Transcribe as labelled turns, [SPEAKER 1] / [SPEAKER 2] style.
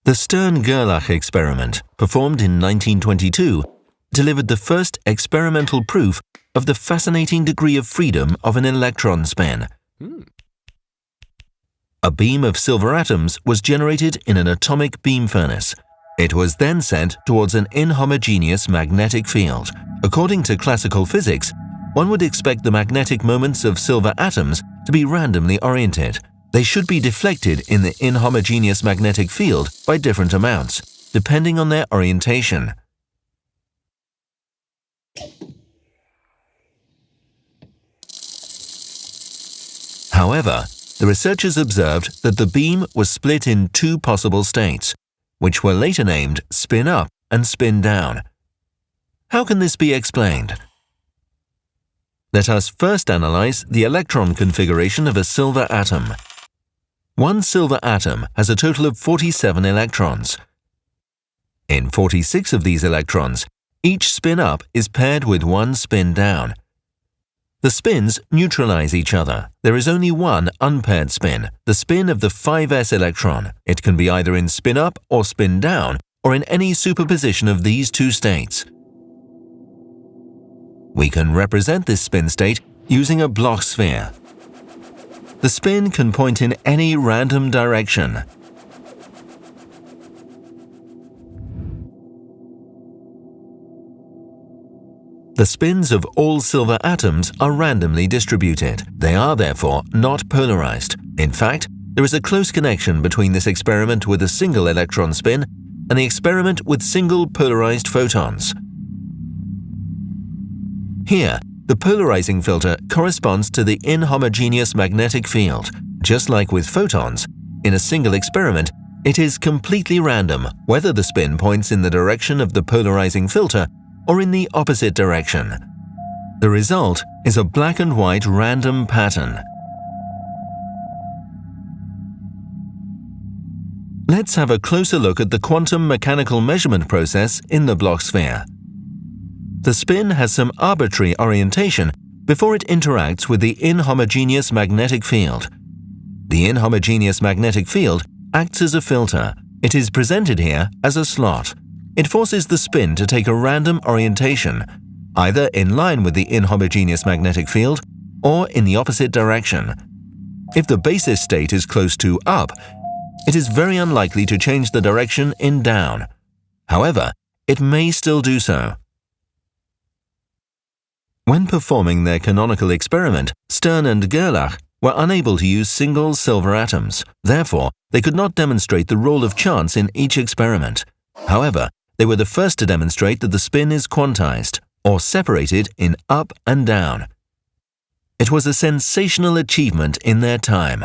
[SPEAKER 1] The Stern-Gerlach experiment, performed in 1922, delivered the first experimental proof of the fascinating degree of freedom of an electron spin. A beam of silver atoms was generated in an atomic beam furnace. It was then sent towards an inhomogeneous magnetic field. According to classical physics, one would expect the magnetic moments of silver atoms to be randomly oriented. They should be deflected in the inhomogeneous magnetic field by different amounts, depending on their orientation. However, the researchers observed that the beam was split in two possible states, which were later named spin up and spin down. How can this be explained? Let us first analyze the electron configuration of a silver atom. One silver atom has a total of 47 electrons. In 46 of these electrons, each spin up is paired with one spin down. The spins neutralize each other. There is only one unpaired spin, the spin of the 5s electron. It can be either in spin up or spin down, or in any superposition of these two states. We can represent this spin state using a Bloch sphere. The spin can point in any random direction. The spins of all silver atoms are randomly distributed. They are therefore not polarized. In fact, there is a close connection between this experiment with a single electron spin and the experiment with single polarized photons. Here, the polarizing filter corresponds to the inhomogeneous magnetic field. Just like with photons, in a single experiment, it is completely random whether the spin points in the direction of the polarizing filter or in the opposite direction. The result is a black and white random pattern. Let's have a closer look at the quantum mechanical measurement process in the Bloch sphere. The spin has some arbitrary orientation before it interacts with the inhomogeneous magnetic field. The inhomogeneous magnetic field acts as a filter. It is presented here as a slot. It forces the spin to take a random orientation, either in line with the inhomogeneous magnetic field or in the opposite direction. If the basis state is close to up, it is very unlikely to change the direction in down. However, it may still do so. When performing their canonical experiment, Stern and Gerlach were unable to use single silver atoms. Therefore, they could not demonstrate the role of chance in each experiment. However, they were the first to demonstrate that the spin is quantized, or separated in up and down. It was a sensational achievement in their time.